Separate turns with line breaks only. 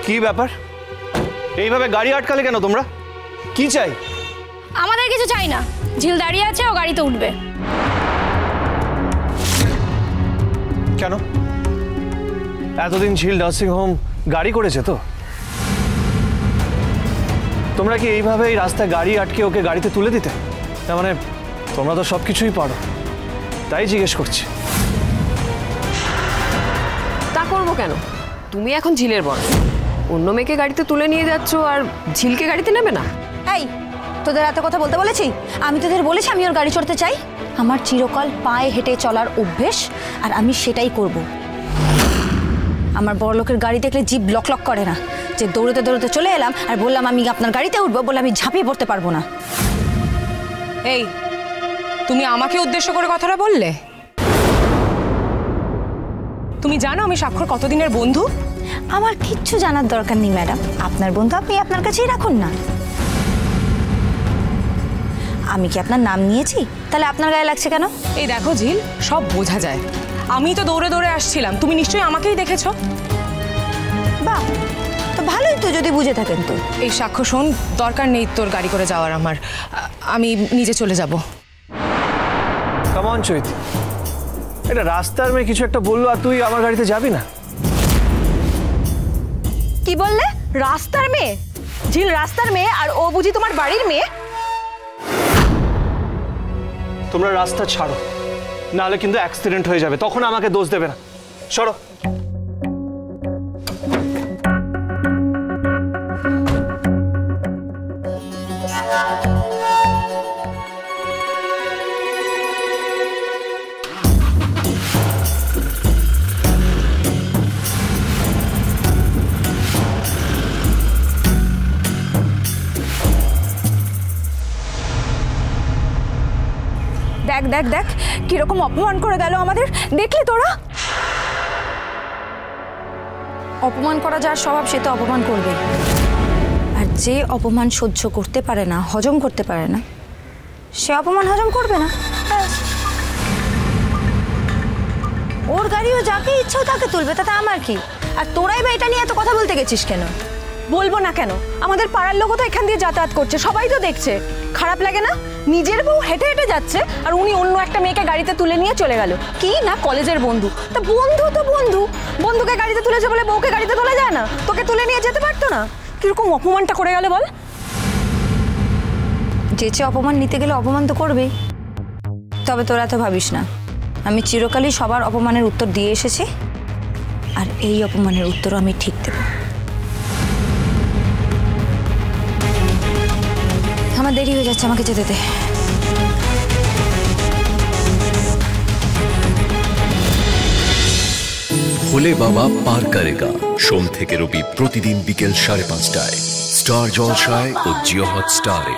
কি ব্যাপার? এইভাবে গাড়ি আটকালে কেন তোমরা? কি চাই?
আমাদের কিছু চাই না, ঝিল দাঁড়িয়ে আছে, ও গাড়িতে উঠবে।
কেন? এতদিন ঝিল নার্সিং হোম গাড়ি করেছে তো? তোমরা কি এইভাবে এই রাস্তায় গাড়ি আটকে ওকে গাড়িতে তুলে দিতে? তার মানে তোমরা তো সবকিছুই পারো, তাই জিজ্ঞেস করছি।
তা করবো কেন? তুমি এখন ঝিলের বর, অন্য মেয়েকে গাড়িতে তুলে নিয়ে যাচ্ছ আর ঝিলকে গাড়িতে নেবে না?
এই, তোদের এত কথা বলতে বলেছি? আমি তোদের বলেছি আমি ওর গাড়ি চড়তে চাই? আমার চিরকাল পায়ে হেঁটে চলার অভ্যেস, আর আমি সেটাই করব। আমার বড় লোকের গাড়ি দেখলে জিভ লক লক করে না, যে দৌড়তে দৌড়তে চলে এলাম আর বললাম আমি আপনার গাড়িতে উঠবো, বলে আমি ঝাঁপিয়ে পড়তে পারবো না।
এই, তুমি আমাকে উদ্দেশ্য করে কথাটা বললে? তুমি জানো আমি স্বাক্ষর কতদিনের বন্ধু?
আমার কিচ্ছু জানার দরকার নেই ম্যাডাম, আপনার বন্ধু আপনি আপনার কাছেই রাখুন না। আমি কি আপনার নাম নিয়েছি? তাহলে আপনার গায়ে লাগছে কেন?
এই দেখো ঝিল, সব বোঝা যায়। আমি তো দৌড়ে দৌড়ে আসছিলাম, তুমি নিশ্চয়ই আমাকেই দেখেছো।
বাহ, তো ভালোই তো যদি বুঝে থাকেন তো।
এই সাক্ষ্য শোন, দরকার নেই তোর গাড়ি করে যাওয়ার আমার, আমি নিজে চলে যাব।
কাম অন চৈতি, এটা রাস্তার মেয়ে কিছু একটা বললো আর তুই আমার গাড়িতে যাবি না?
কি বললে? রাস্তার মেয়ে? ঝিল রাস্তার মেয়ে আর ও বুঝি তোমার বাড়ির মেয়ে?
তোমরা রাস্তা ছাড়ো, নাহলে কিন্তু অ্যাক্সিডেন্ট হয়ে যাবে, তখন আমাকে দোষ দেবে না। সরো।
দেখ দেখ দেখ কিরকম অপমান করে গেল আমাদের, দেখলি তোরা? অপমান করা যার স্বভাব সে তো অপমান করবে, আর যে অপমান সহ্য করতে পারে না, হজম করতে পারে না, সে অপমান হজম করবে না। ওর গাড়িও যাকে ইচ্ছাও তাকে তুলবে, তাতে আমার কি? আর তোরাই বা এটা নিয়ে এত কথা বলতে গেছিস কেন?
বলবো না কেন? আমাদের পাড়ার লোকও তো এখান দিয়ে যাতায়াত করছে, সবাই তো দেখছে। খারাপ লাগে না? নিজের বউ হেঁটে হেঁটে যাচ্ছে আর উনি অন্য একটা মেয়েকে গাড়িতে তুলে নিয়ে চলে গেল। কি না কলেজের বন্ধু, তা বন্ধু তো বন্ধু, বন্ধুকে গাড়িতে তুলেছে বলে বউকে গাড়িতে তোলা যায় না? তোকে তুলে নিয়ে যেতে পারতো না? কিরকম অপমানটা করে গেল বল?
যেচে অপমান নিতে গেলে অপমান তো করবেই। তবে তোরা তো ভাবিস না, আমি চিরকালই সবার অপমানের উত্তর দিয়ে এসেছি, আর এই অপমানের উত্তর আমি ঠিক দেব। আমার দেরি হয়ে যাচ্ছে, আমাকে যেতে দে।
ভোলে বাবা পার করেগা, সোম থেকে রবি প্রতিদিন বিকেল 5:30টায় স্টার জলসায় ও জিও হটস্টারে।